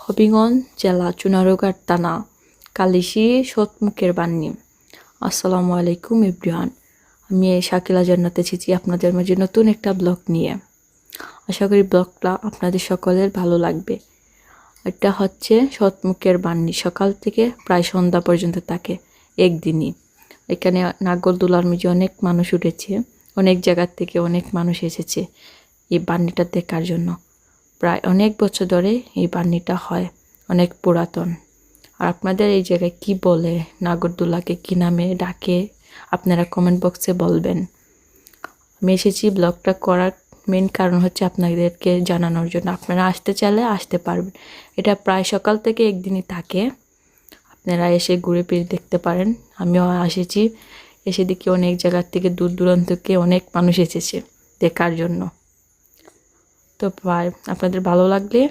হবিগঞ্জ জেলা চুনারুঘাট থানা কালিশি সৎমুখের বান্নি। আসসালামু আলাইকুম এভরিওয়ান, আমি শাকিলা জান্নাত এসেছি আপনাদের মাঝে নতুন একটা ব্লগ নিয়ে। আশা করি ব্লগটা আপনাদের সকলের ভালো লাগবে। এটা হচ্ছে সৎমুখের বান্নি, সকাল থেকে প্রায় সন্ধ্যা পর্যন্ত থাকে একদিনই। এখানে নাগরদোলার মাঝে অনেক মানুষ উঠেছে, অনেক জায়গার থেকে অনেক মানুষ এসেছে এই বান্নিটা দেখার জন্য। প্রায় অনেক বছর ধরে এই বান্নিটা হয়, অনেক পুরাতন। আর আপনাদের এই জায়গায় কি বলে, নাগরদোলাকে কি নামে ডাকে, আপনারা কমেন্ট বক্সে বলবেন। আমি এসেছি ব্লগটা করার মেন কারণ হচ্ছে আপনাদেরকে জানানোর জন্য। আপনারা আসতে চাইলে আসতে পারবেন। এটা প্রায় সকাল থেকে একদিনই থাকে, আপনারা এসে ঘুরে ফিরে দেখতে পারেন। আমিও এসেছি, এসে দেখি অনেক জায়গার থেকে দূর দূরান্ত থেকে অনেক মানুষ এসেছে দেখার জন্য। তো আপনাদের ভালো লাগলে